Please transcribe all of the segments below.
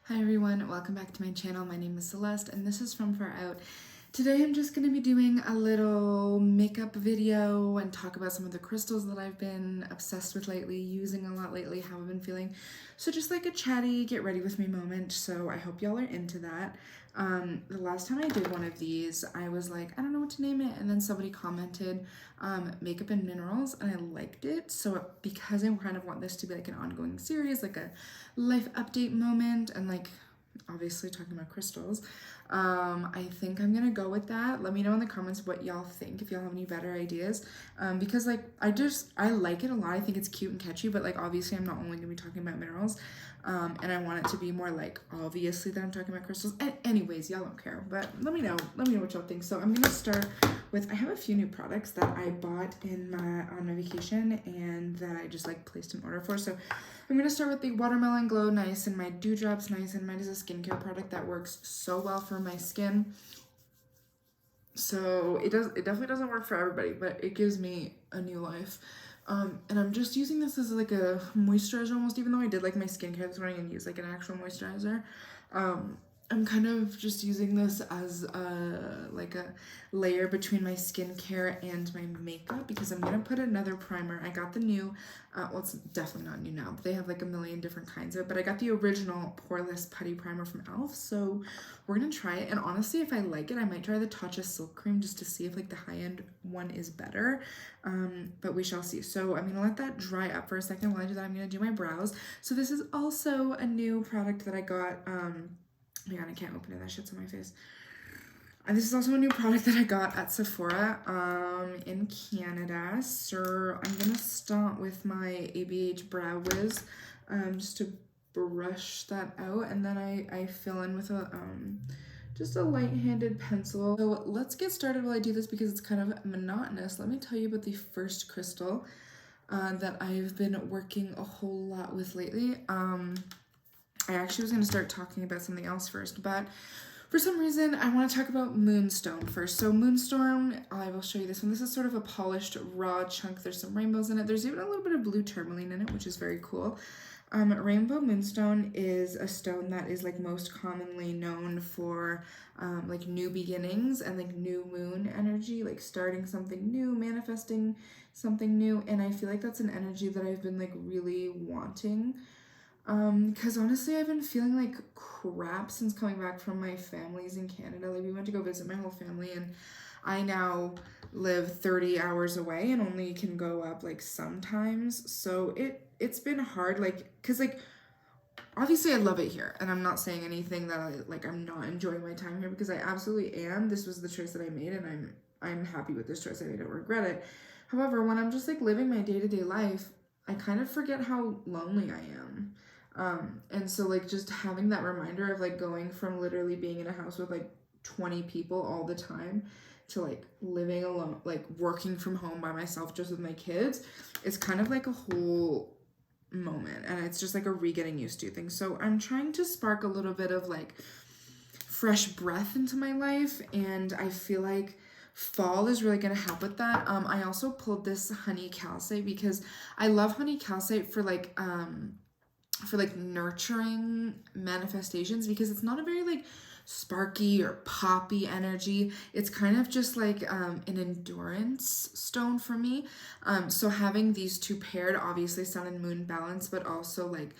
Hi everyone, welcome back to my channel. My name is Celeste and this is from Far Out. Today I'm just going to be doing a little makeup video and talk about some of the crystals that I've been obsessed with lately, using a lot lately, how I've been feeling. So just like a chatty, get ready with me moment, so I hope y'all are into that. The last time I did one of these, I was like, I don't know what to name it, and then somebody commented makeup and minerals, and I liked it. So because I kind of want this to be like an ongoing series, like a life update moment, and like obviously talking about crystals, I think I'm gonna go with that. Let me know in the comments what y'all think, if y'all have any better ideas, because like I like it a lot. I think it's cute and catchy, but like obviously I'm not only gonna be talking about minerals, and I want it to be more like obviously that I'm talking about crystals. And anyways, y'all don't care, but let me know what y'all think. So I'm gonna start with, I have a few new products that I bought on my vacation and that I just like placed an order for. So I'm gonna start with the Watermelon Glow Niacinamide Dewdrops. Niacinamide is a skincare product that works so well for my skin. So it definitely doesn't work for everybody, but it gives me a new life. And I'm just using this as like a moisturizer almost, even though I did like my skincare this morning and use like an actual moisturizer. I'm kind of just using this as like a layer between my skincare and my makeup, because I'm gonna put another primer. I got the new, well, it's definitely not new now, but they have like a million different kinds of it, but I got the original Poreless Putty Primer from e.l.f. So we're gonna try it, and honestly, if I like it, I might try the Tatcha Silk Cream just to see if like the high-end one is better, but we shall see. So I'm gonna let that dry up for a second. While I do that, I'm gonna do my brows. So this is also a new product that I got, oh my god, I can't open it, that shit's on my face. And this is also a new product that I got at Sephora in Canada. So I'm gonna start with my ABH Brow Wiz, just to brush that out, and then I fill in with a just a light-handed pencil. So let's get started while I do this, because it's kind of monotonous. Let me tell you about the first crystal that I've been working a whole lot with lately. I actually was going to start talking about something else first, but for some reason I want to talk about Moonstone first. So Moonstone, I will show you this one. This is sort of a polished raw chunk. There's some rainbows in it. There's even a little bit of blue tourmaline in it, which is very cool. Rainbow Moonstone is a stone that is like most commonly known for like new beginnings and like new moon energy, like starting something new, manifesting something new. And I feel like that's an energy that I've been like really wanting. Because honestly, I've been feeling like crap since coming back from my family's in Canada. Like, we went to go visit my whole family, and I now live 30 hours away and only can go up like sometimes. So it's been hard, like, because like obviously I love it here, and I'm not saying anything that I'm not enjoying my time here, because I absolutely am. This was the choice that I made, and I'm happy with this choice. I don't regret it. However, when I'm just like living my day-to-day life, I kind of forget how lonely I am. And so like just having that reminder of like going from literally being in a house with like 20 people all the time to like living alone, like working from home by myself just with my kids, is kind of like a whole moment, and it's just like a re-getting used to thing. So I'm trying to spark a little bit of like fresh breath into my life, and I feel like fall is really gonna help with that. I also pulled this honey calcite because I love honey calcite for like nurturing manifestations, because it's not a very like sparky or poppy energy. It's kind of just like an endurance stone for me. So having these two paired, obviously sun and moon balance, but also like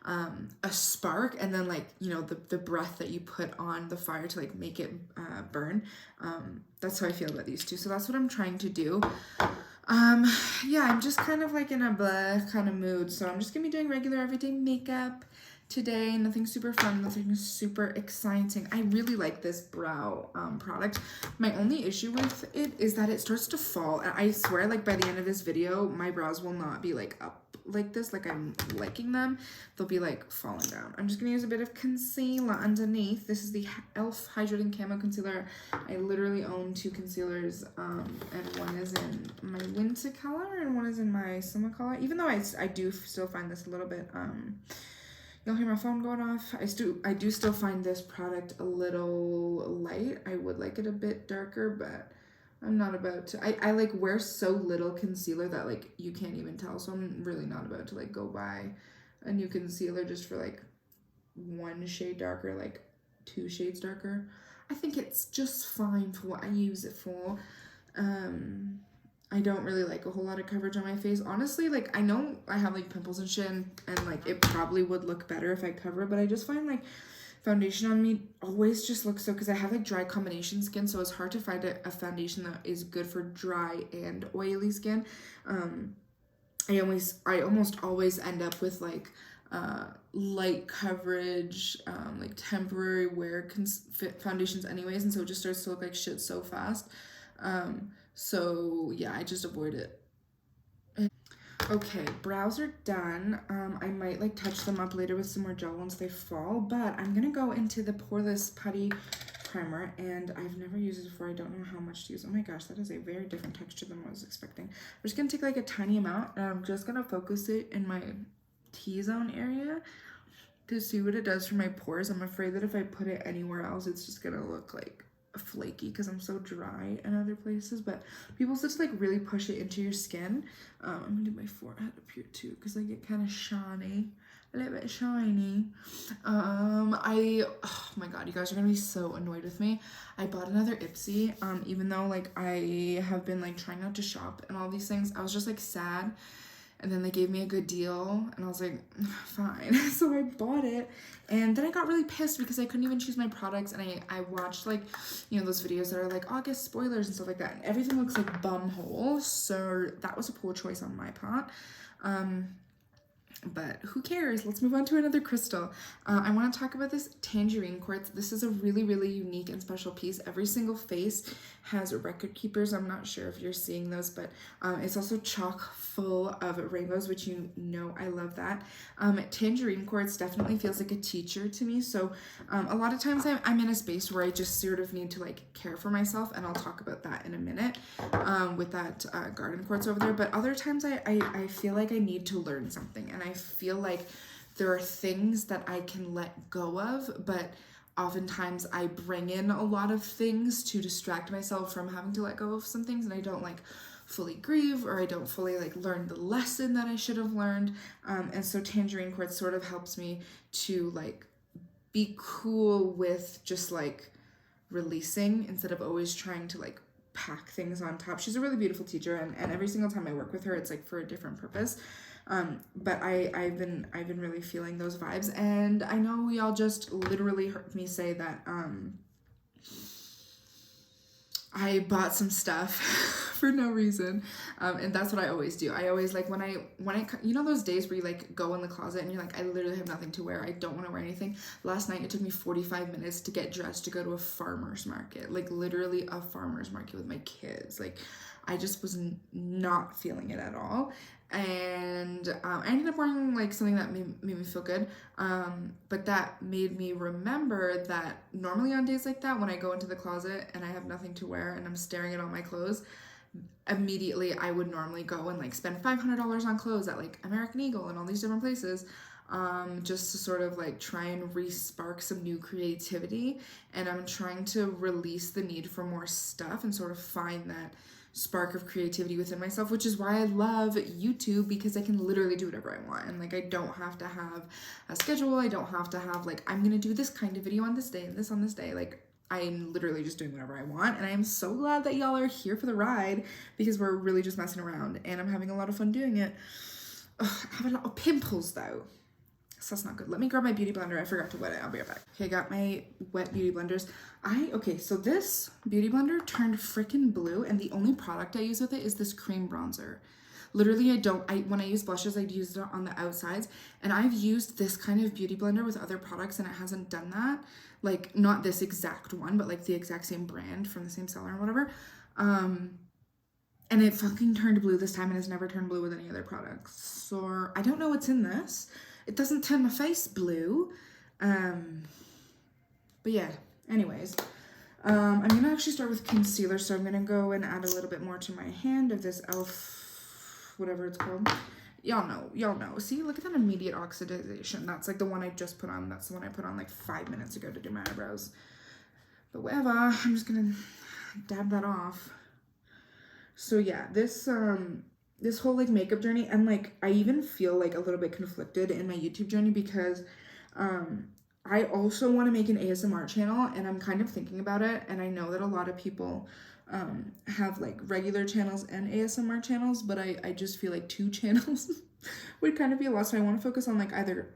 a spark, and then like, you know, the breath that you put on the fire to like make it burn. That's how I feel about these two. So that's what I'm trying to do. Yeah, I'm just kind of like in a blah kind of mood, so I'm just gonna be doing regular everyday makeup today. Nothing super fun, nothing super exciting. I really like this brow product. My only issue with it is that it starts to fall, and I swear like by the end of this video my brows will not be like up like this, like I'm liking them. They'll be like falling down. I'm just gonna use a bit of concealer underneath. This is the e.l.f. Hydrating Camo Concealer. I literally own two concealers, and one is in my winter color and one is in my summer color, even though I do still find this a little bit you'll hear my phone going off. I do still find this product a little light. I would like it a bit darker, but I'm not about to. I like wear so little concealer that like you can't even tell. So I'm really not about to like go buy a new concealer just for like one shade darker, like 2 shades darker. I think it's just fine for what I use it for. I don't really like a whole lot of coverage on my face. Honestly, like, I know I have, like, pimples and shit, and like, it probably would look better if I cover it, but I just find, like, foundation on me always just looks so, because I have, like, dry combination skin, so it's hard to find a foundation that is good for dry and oily skin. I almost always end up with, like, light coverage, like temporary wear foundations anyways, and so it just starts to look like shit so fast. So yeah, I just avoid it. Okay, brows are done. I might like touch them up later with some more gel once they fall, but I'm gonna go into the Poreless Putty Primer, and I've never used it before. I don't know how much to use. Oh my gosh, that is a very different texture than what I was expecting. I'm just gonna take like a tiny amount, and I'm just gonna focus it in my T-zone area to see what it does for my pores. I'm afraid that if I put it anywhere else, it's just gonna look like flaky because I'm so dry in other places. But people said to like really push it into your skin. I'm gonna do my forehead up here too because I get kind of shiny, a little bit shiny. Oh my god, you guys are gonna be so annoyed with me. I bought another Ipsy. Even though like I have been like trying not to shop and all these things, I was just like sad. And then they gave me a good deal, and I was like, fine. So I bought it, and then I got really pissed because I couldn't even choose my products, and I watched, like, you know, those videos that are like August spoilers and stuff like that, and everything looks like bumhole, so that was a poor choice on my part. But who cares? Let's move on to another crystal. I want to talk about this Tangerine quartz. This is a really, really unique and special piece. Every single face has record keepers. I'm not sure if you're seeing those, but it's also chock full of rainbows, which you know I love that. Tangerine quartz definitely feels like a teacher to me. So a lot of times I'm in a space where I just sort of need to like care for myself, and I'll talk about that in a minute with that garden quartz over there. But other times I feel like I need to learn something, and I feel like there are things that I can let go of, but oftentimes I bring in a lot of things to distract myself from having to let go of some things, and I don't like fully grieve, or I don't fully like learn the lesson that I should have learned. And so Tangerine quartz sort of helps me to like be cool with just like releasing instead of always trying to like pack things on top. She's a really beautiful teacher, and every single time I work with her, it's like for a different purpose. But I've been really feeling those vibes, and I know we all just literally heard me say that I bought some stuff for no reason, and that's what I always do. I always like when I you know those days where you like go in the closet and you're like, I literally have nothing to wear. I don't want to wear anything. Last night it took me 45 minutes to get dressed to go to a farmer's market, like literally a farmer's market with my kids. Like I just was not feeling it at all. And I ended up wearing like something that made me feel good, but that made me remember that normally on days like that, when I go into the closet and I have nothing to wear and I'm staring at all my clothes, immediately I would normally go and like spend $500 on clothes at like American Eagle and all these different places, just to sort of like try and re-spark some new creativity. And I'm trying to release the need for more stuff and sort of find that spark of creativity within myself, which is why I love YouTube, because I can literally do whatever I want, and like I don't have to have a schedule. I don't have to have like, I'm gonna do this kind of video on this day and this on this day. Like I'm literally just doing whatever I want, and I am so glad that y'all are here for the ride, because we're really just messing around and I'm having a lot of fun doing it. Ugh, I have a lot of pimples though, so that's not good. Let me grab my beauty blender. I forgot to wet it. I'll be right back. Okay, I got my wet beauty blenders. Okay, so this beauty blender turned freaking blue, and the only product I use with it is this cream bronzer. Literally, when I use blushes, I use it on the outsides, and I've used this kind of beauty blender with other products, and it hasn't done that. Like, not this exact one, but like the exact same brand from the same seller or whatever. And it fucking turned blue this time, and it's never turned blue with any other products. So I don't know what's in this. It doesn't turn my face blue. But yeah, anyways. I'm gonna actually start with concealer, so I'm gonna go and add a little bit more to my hand of this e.l.f. whatever it's called. Y'all know. See, look at that immediate oxidization. That's like the one I just put on. That's the one I put on like 5 minutes ago to do my eyebrows. But whatever, I'm just gonna dab that off. So yeah, this whole like makeup journey, and like I even feel like a little bit conflicted in my YouTube journey, because I also want to make an ASMR channel, and I'm kind of thinking about it, and I know that a lot of people have like regular channels and ASMR channels, but I just feel like two channels would kind of be a lot. So I want to focus on like either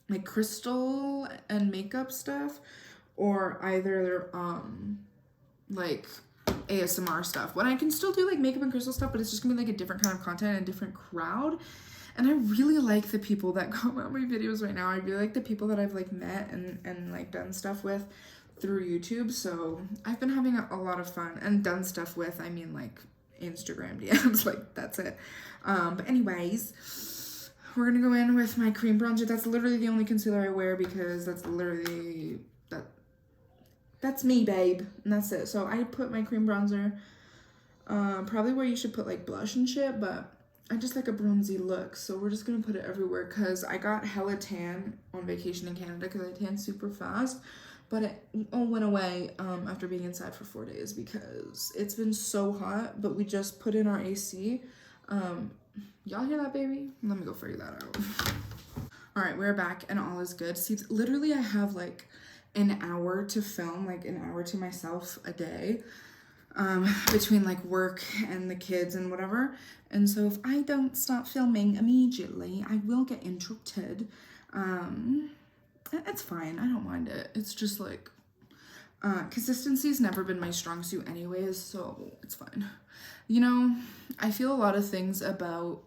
like crystal and makeup stuff, or either like ASMR stuff. When I can still do like makeup and crystal stuff, but it's just gonna be like a different kind of content and a different crowd. And I really like the people that comment on my videos right now. I really like the people that I've like met and like done stuff with through YouTube. So I've been having a lot of fun, and done stuff with, I mean like Instagram DMs, like that's it. But anyways, we're gonna go in with my cream bronzer. That's literally the only concealer I wear because that's literally, that's me, babe. And that's it. So I put my cream bronzer, probably where you should put like blush and shit, but I just like a bronzy look, so we're just gonna put it everywhere because I got hella tan on vacation in Canada because I tan super fast, but it all went away after being inside for 4 days because it's been so hot. But we just put in our AC. Y'all hear that, baby? Let me go figure that out. All right, we're back and all is good. See, literally I have like an hour to film, like an hour to myself a day, between like work and the kids and whatever. And so if I don't start filming immediately, I will get interrupted. It's fine. I don't mind it. It's just like, consistency's never been my strong suit anyways, so it's fine. You know, I feel a lot of things about,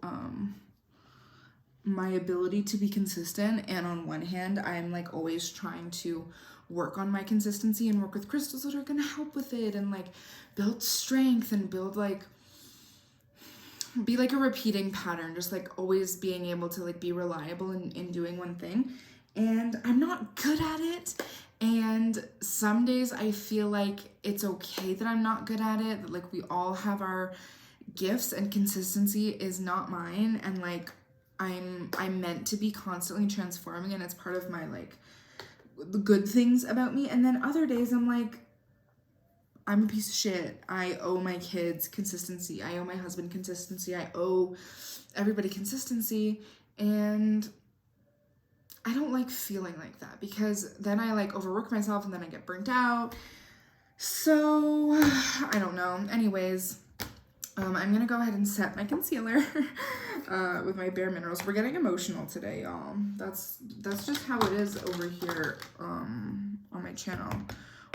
my ability to be consistent, and on one hand I'm like always trying to work on my consistency and work with crystals that are gonna help with it, and like build strength and build like, be like a repeating pattern, just like always being able to like be reliable in doing one thing. And I'm not good at it, and some days I feel like it's okay that I'm not good at it, that like we all have our gifts, and consistency is not mine, and like I'm meant to be constantly transforming, and it's part of my like the good things about me. And then other days I'm like, I'm a piece of shit. I owe my kids consistency. I owe my husband consistency. I owe everybody consistency. And I don't like feeling like that because then I like overwork myself and then I get burnt out. So I don't know. Anyways, I'm gonna go ahead and set my concealer with my Bare Minerals. We're getting emotional today, y'all. That's just how it is over here on my channel.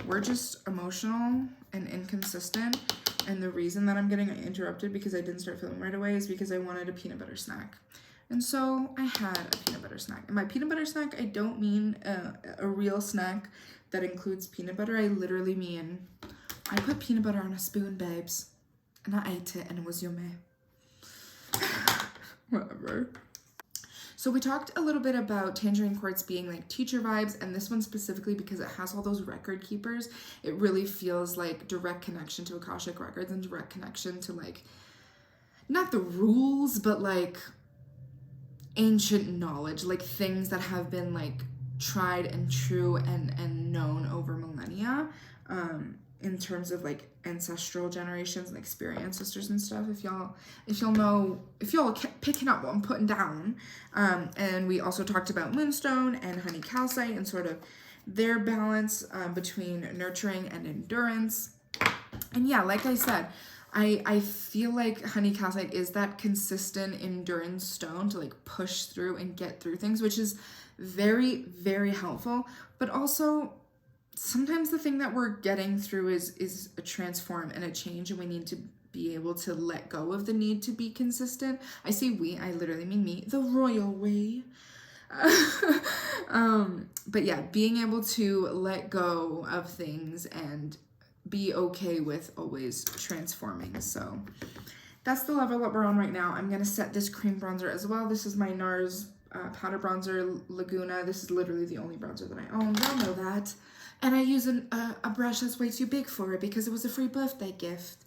We're just emotional and inconsistent, and the reason that I'm getting interrupted because I didn't start filming right away is because I wanted a peanut butter snack. And so I had a peanut butter snack. And by peanut butter snack, I don't mean a real snack that includes peanut butter. I literally mean I put peanut butter on a spoon, babes. And I ate it, and it was yummy. Whatever. So we talked a little bit about Tangerine quartz being like teacher vibes, and this one specifically because it has all those record keepers. It really feels like direct connection to Akashic records and direct connection to like, not the rules, but like ancient knowledge, like things that have been like tried and true and known over millennia. In terms of like ancestral generations and like spirit ancestors and stuff, if y'all kept picking up what I'm putting down. And we also talked about Moonstone and honey calcite and sort of their balance between nurturing and endurance. And yeah, like I said, I feel like honey calcite is that consistent endurance stone to like push through and get through things, which is very, very helpful. But also, sometimes the thing that we're getting through is a transform and a change, and we need to be able to let go of the need to be consistent. I say we, I literally mean me, the royal we. But yeah, being able to let go of things and be okay with always transforming. So that's the level that we're on right now. I'm gonna set this cream bronzer as well. This is my NARS powder bronzer Laguna. This is literally the only bronzer that I own. Y'all know that. And I use a brush that's way too big for it because it was a free birthday gift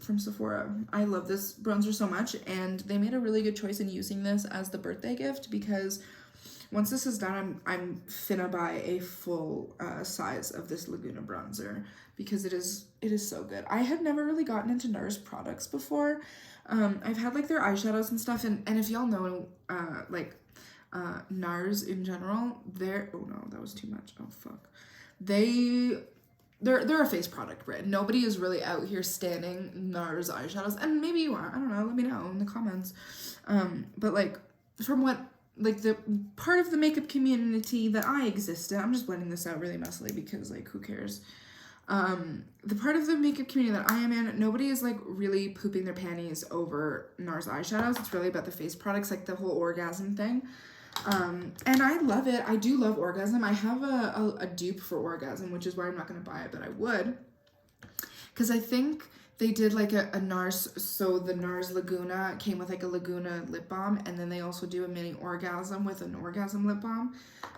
from Sephora. I love this bronzer so much, and they made a really good choice in using this as the birthday gift because once this is done, I'm finna buy a full size of this Laguna bronzer because it is so good. I had never really gotten into NARS products before. I've had like their eyeshadows and stuff, and if y'all know, like NARS in general, oh no, that was too much. Oh fuck. They're a face product brand. Nobody is really out here standing NARS eyeshadows, and maybe you are. I don't know. Let me know in the comments. But like, from what, like, the part of the makeup community that I exist in, I'm just blending this out really messily because, like, who cares? The part of the makeup community that I am in, nobody is like really pooping their panties over NARS eyeshadows. It's really about the face products, like the whole orgasm thing. And I love it. I do love Orgasm. I have a dupe for Orgasm, which is why I'm not going to buy it, but I would. Because I think they did like a NARS, so the NARS Laguna came with like a Laguna lip balm, and then they also do a mini Orgasm with an Orgasm lip balm.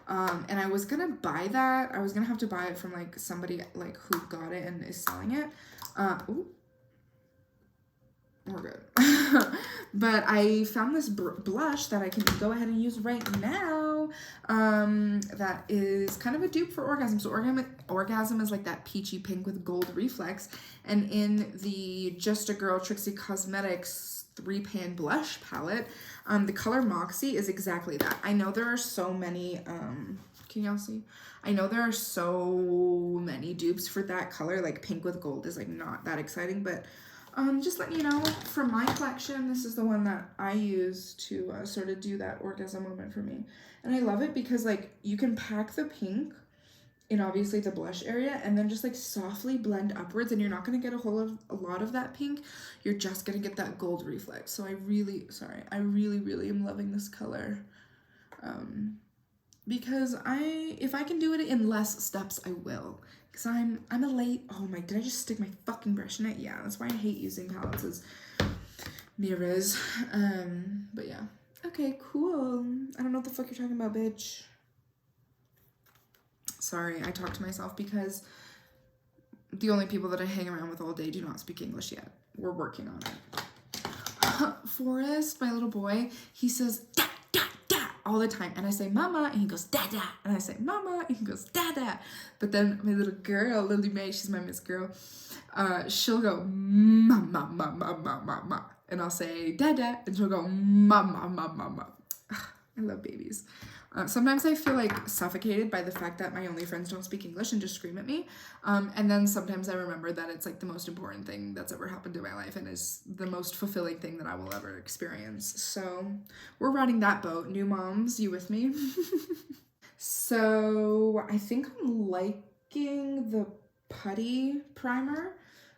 And I was going to buy that. I was going to have to buy it from like somebody like who got it and is selling it. Ooh. We're good. But I found this blush that I can go ahead and use right now. That is kind of a dupe for Orgasm. So Orgasm is like that peachy pink with gold reflex. And in the Just a Girl Trixie Cosmetics 3-pan blush palette, the color Moxie is exactly that. I know there are so many, can y'all see? I know there are so many dupes for that color. Like pink with gold is like not that exciting, but just letting you know, from my collection, this is the one that I use to sort of do that orgasm moment for me. And I love it because, like, you can pack the pink in obviously the blush area and then just, like, softly blend upwards, and you're not going to get a lot of that pink. You're just going to get that gold reflex. So I really am loving this color. Because if I can do it in less steps, I will. Because I'm a late, oh my, did I just stick my fucking brush in it? Yeah, that's why I hate using palettes as mirrors. But yeah. Okay, cool. I don't know what the fuck you're talking about, bitch. Sorry, I talk to myself because the only people that I hang around with all day do not speak English yet. We're working on it. Forrest, my little boy, he says, da, da, da, all the time. And I say, mama, and he goes, dada. And I say, mama, and he goes, dada. But then my little girl, Lily Mae, she's my Miss Girl, she'll go, mama, mama, mama, mama. And I'll say, dada, and she'll go, mama, mama, mama. I love babies. Sometimes I feel like suffocated by the fact that my only friends don't speak English and just scream at me. And then sometimes I remember that it's like the most important thing that's ever happened in my life and is the most fulfilling thing that I will ever experience. So we're riding that boat. New moms, you with me? So I think I'm liking the putty primer.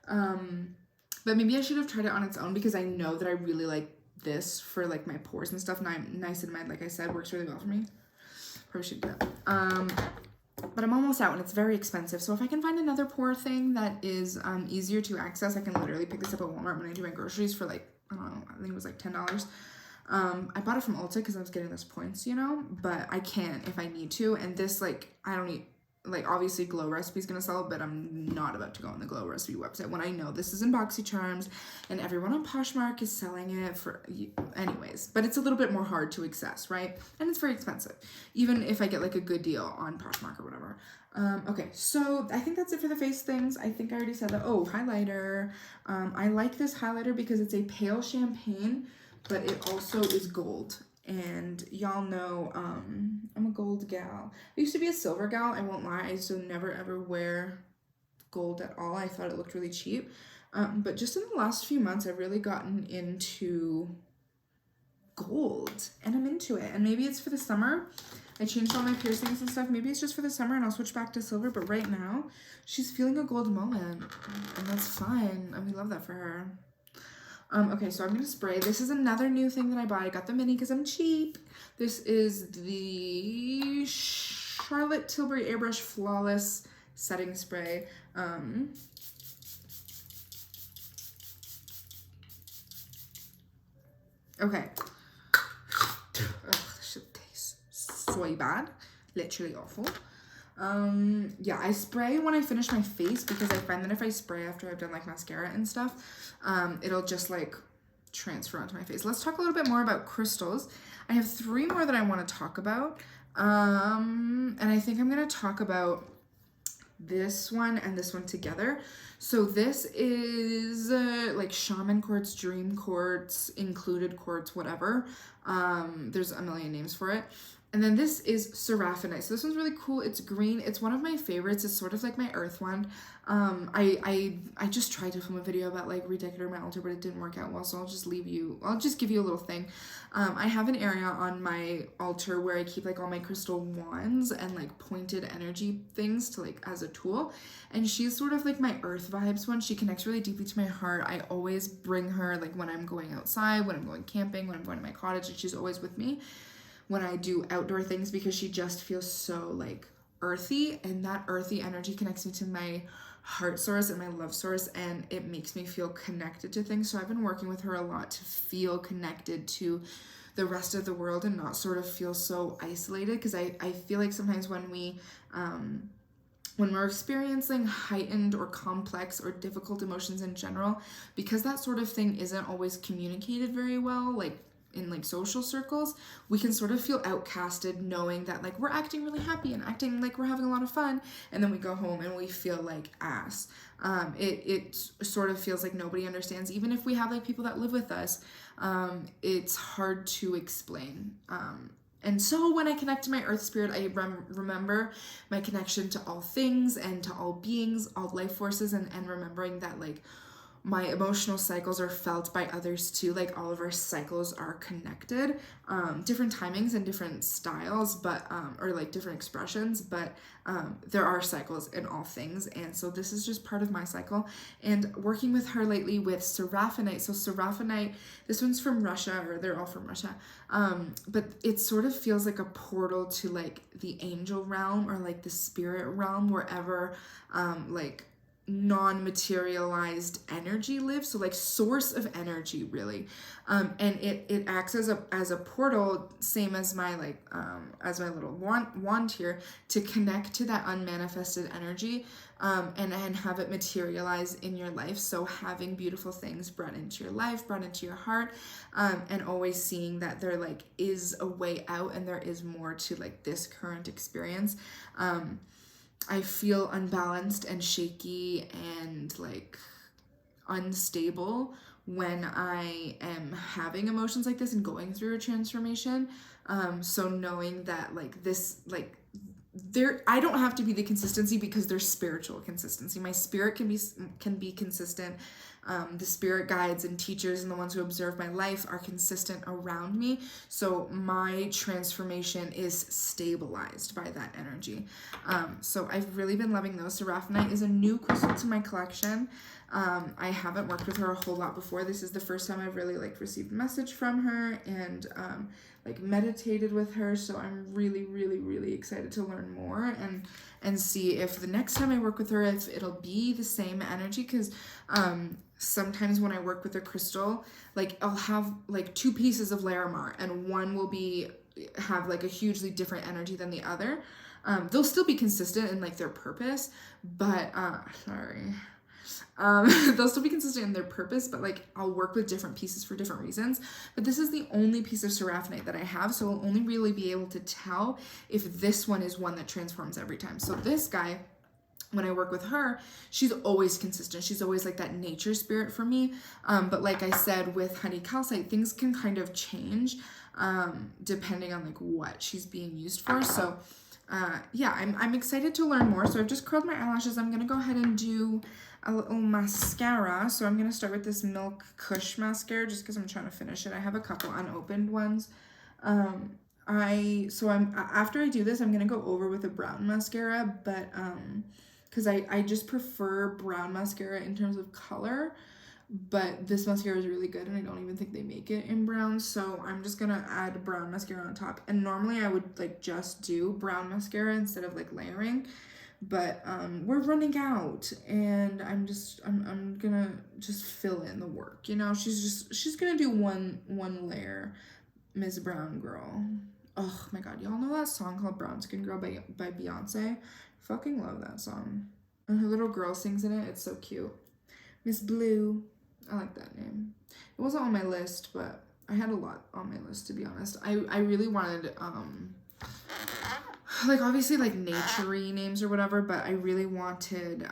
But maybe I should have tried it on its own because I know that I really like this for like my pores and stuff. Niacinamide, like I said, works really well for me. Probably should do that. But I'm almost out and it's very expensive. So if I can find another pore thing that is easier to access, I can literally pick this up at Walmart when I do my groceries for like, I don't know, I think it was like $10. I bought it from Ulta because I was getting those points, you know, but I can if I need to. And this, like, I don't need, like, obviously Glow Recipe's gonna sell it, but I'm not about to go on the Glow Recipe website when I know this is in BoxyCharms and everyone on Poshmark is selling it for, anyways. But it's a little bit more hard to access, right? And it's very expensive, even if I get like a good deal on Poshmark or whatever. Okay, so I think that's it for the face things. I think I already said that. Oh, highlighter. I like this highlighter because it's a pale champagne, but it also is gold. And y'all know I'm a gold gal. I used to be a silver gal, I won't lie. I used to never ever wear gold at all. I thought it looked really cheap. But just in the last few months, I've really gotten into gold and I'm into it. And maybe it's for the summer. I changed all my piercings and stuff. Maybe it's just for the summer and I'll switch back to silver. But right now, she's feeling a gold moment and that's fine. And we love that for her. Okay, so I'm going to spray. This is another new thing that I bought. I got the mini because I'm cheap. This is the Charlotte Tilbury Airbrush Flawless Setting Spray. Okay. Ugh, this shit tastes so bad. Literally awful. Yeah, I spray when I finish my face because I find that if I spray after I've done like mascara and stuff, it'll just like transfer onto my face. Let's talk a little bit more about crystals. I have 3 more that I want to talk about. And I think I'm going to talk about this one and this one together. So this is like shaman quartz, dream quartz, included quartz, whatever. There's a million names for it. And then this is Seraphinite. So this one's really cool. It's green. It's one of my favorites. It's sort of like my earth one. I just tried to film a video about like redecorating my altar, but it didn't work out well. So I'll just give you a little thing. I have an area on my altar where I keep like all my crystal wands and like pointed energy things to like as a tool. And she's sort of like my earth vibes one. She connects really deeply to my heart. I always bring her like when I'm going outside, when I'm going camping, when I'm going to my cottage, and she's always with me when I do outdoor things because she just feels so like earthy, and that earthy energy connects me to my heart source and my love source, and it makes me feel connected to things. So I've been working with her a lot to feel connected to the rest of the world and not sort of feel so isolated, because I feel like sometimes when we're experiencing heightened or complex or difficult emotions in general, because that sort of thing isn't always communicated very well, like in like social circles, we can sort of feel outcasted knowing that like we're acting really happy and acting like we're having a lot of fun, and then we go home and we feel like ass. It sort of feels like nobody understands, even if we have like people that live with us. It's hard to explain. And so when I connect to my earth spirit, I remember my connection to all things and to all beings, all life forces, and remembering that like my emotional cycles are felt by others too. Like all of our cycles are connected, different timings and different styles, but or like different expressions, but there are cycles in all things. And so this is just part of my cycle. And working with her lately with Seraphinite. So Seraphinite, this one's from Russia, or they're all from Russia, but it sort of feels like a portal to like the angel realm or like the spirit realm, wherever like non-materialized energy lives, so like source of energy really, and it acts as a portal, same as my like as my little wand here, to connect to that unmanifested energy, and have it materialize in your life. So having beautiful things brought into your life, brought into your heart, and always seeing that there like is a way out and there is more to like this current experience. I feel unbalanced and shaky and like unstable when I am having emotions like this and going through a transformation. So knowing that like this, like I don't have to be the consistency, because there's spiritual consistency. My spirit can be consistent. The spirit guides and teachers and the ones who observe my life are consistent around me. So my transformation is stabilized by that energy. So I've really been loving those. Seraphinite is a new crystal to my collection. I haven't worked with her a whole lot before. This is the first time I've really like received a message from her and like meditated with her. So I'm really, really, really excited to learn more and see if the next time I work with her, if it'll be the same energy. Because sometimes when I work with a crystal, like I'll have like two pieces of Larimar, and one will have like a hugely different energy than the other. They'll still be consistent in like their purpose, but they'll still be consistent in their purpose, but like I'll work with different pieces for different reasons. But this is the only piece of Seraphinite that I have, so I'll only really be able to tell if this one is one that transforms every time. So this guy, when I work with her, she's always consistent. She's always like that nature spirit for me. But like I said, with honey calcite, things can kind of change depending on like what she's being used for. So yeah, I'm excited to learn more. So I've just curled my eyelashes. I'm gonna go ahead and do a little mascara. So I'm gonna start with this Milk Kush mascara just because I'm trying to finish it. I have a couple unopened ones. After I do this, I'm gonna go over with a brown mascara, but because I just prefer brown mascara in terms of color, but this mascara is really good and I don't even think they make it in brown, so I'm just gonna add brown mascara on top. And normally I would like just do brown mascara instead of like layering, but we're running out, and I'm gonna just fill in the work, you know. She's gonna do one layer, Ms. Brown Girl. Oh my god, y'all know that song called Brown Skin Girl by Beyonce? Fucking love that song. And her little girl sings in it. It's so cute. Miss Blue. I like that name. It wasn't on my list, but I had a lot on my list, to be honest. I really wanted like obviously like nature-y names or whatever, but I really wanted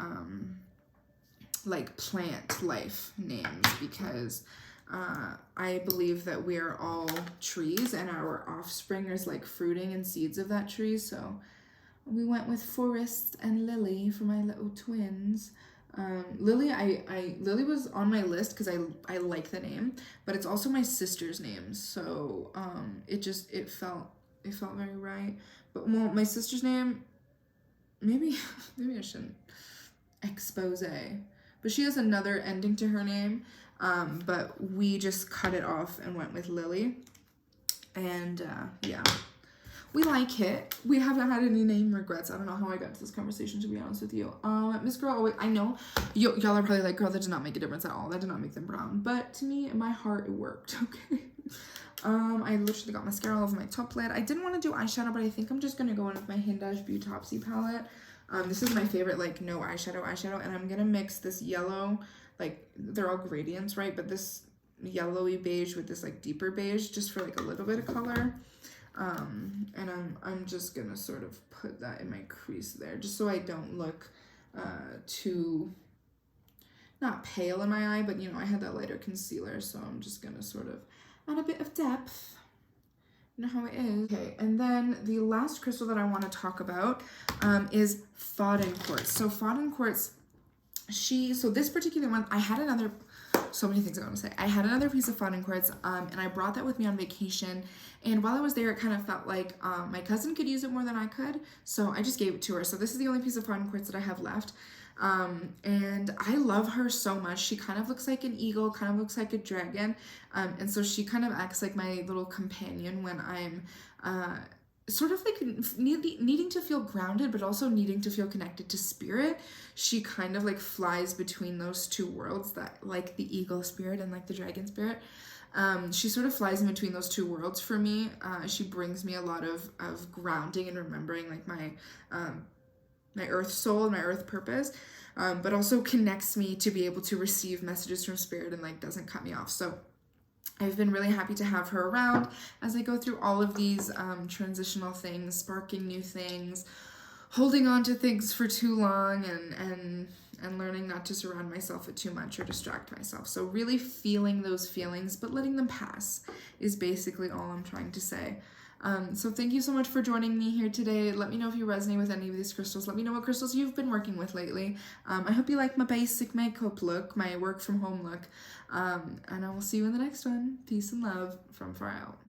like plant life names because I believe that we are all trees and our offspring is like fruiting and seeds of that tree. So we went with Forest and Lily for my little twins. Lily, Lily was on my list because I like the name, but it's also my sister's name, so it felt very right. But well, my sister's name, maybe maybe I shouldn't expose, but she has another ending to her name, but we just cut it off and went with Lily, and yeah. We like it. We haven't had any name regrets. I don't know how I got to this conversation, to be honest with you. Miss Girl, always, I know y'all are probably like, girl, that did not make a difference at all. That did not make them brown. But to me, in my heart, it worked, okay? I literally got mascara all over my top lid. I didn't want to do eyeshadow, but I think I'm just going to go in with my Hindash Beautopsy palette. This is my favorite, like, no eyeshadow. And I'm going to mix this yellow, like, they're all gradients, right? But this yellowy beige with this, like, deeper beige, just for, like, a little bit of color. And I'm just gonna sort of put that in my crease there, just so I don't look too, not pale in my eye, but you know, I had that lighter concealer, so I'm just gonna sort of add a bit of depth. You know how it is. Okay, and then the last crystal that I want to talk about is Fondant Quartz. So Fondant Quartz, so this particular one, I had another, so many things I want to say. I had another piece of Fondant Quartz, and I brought that with me on vacation. And while I was there, it kind of felt like my cousin could use it more than I could, so I just gave it to her. So this is the only piece of Fondant Quartz that I have left. And I love her so much. She kind of looks like an eagle, kind of looks like a dragon. And so she kind of acts like my little companion when I'm sort of like needing to feel grounded, but also needing to feel connected to spirit. She kind of like flies between those two worlds, that like the eagle spirit and like the dragon spirit. She sort of flies in between those two worlds for me. She brings me a lot of grounding and remembering like my my earth soul and my earth purpose, but also connects me to be able to receive messages from spirit and like doesn't cut me off. So I've been really happy to have her around as I go through all of these transitional things, sparking new things, holding on to things for too long, and learning not to surround myself with too much or distract myself. So really feeling those feelings, but letting them pass is basically all I'm trying to say. So thank you so much for joining me here today. Let me know if you resonate with any of these crystals. Let me know what crystals you've been working with lately. I hope you like my basic makeup look, my work from home look. And I will see you in the next one. Peace and love from far out.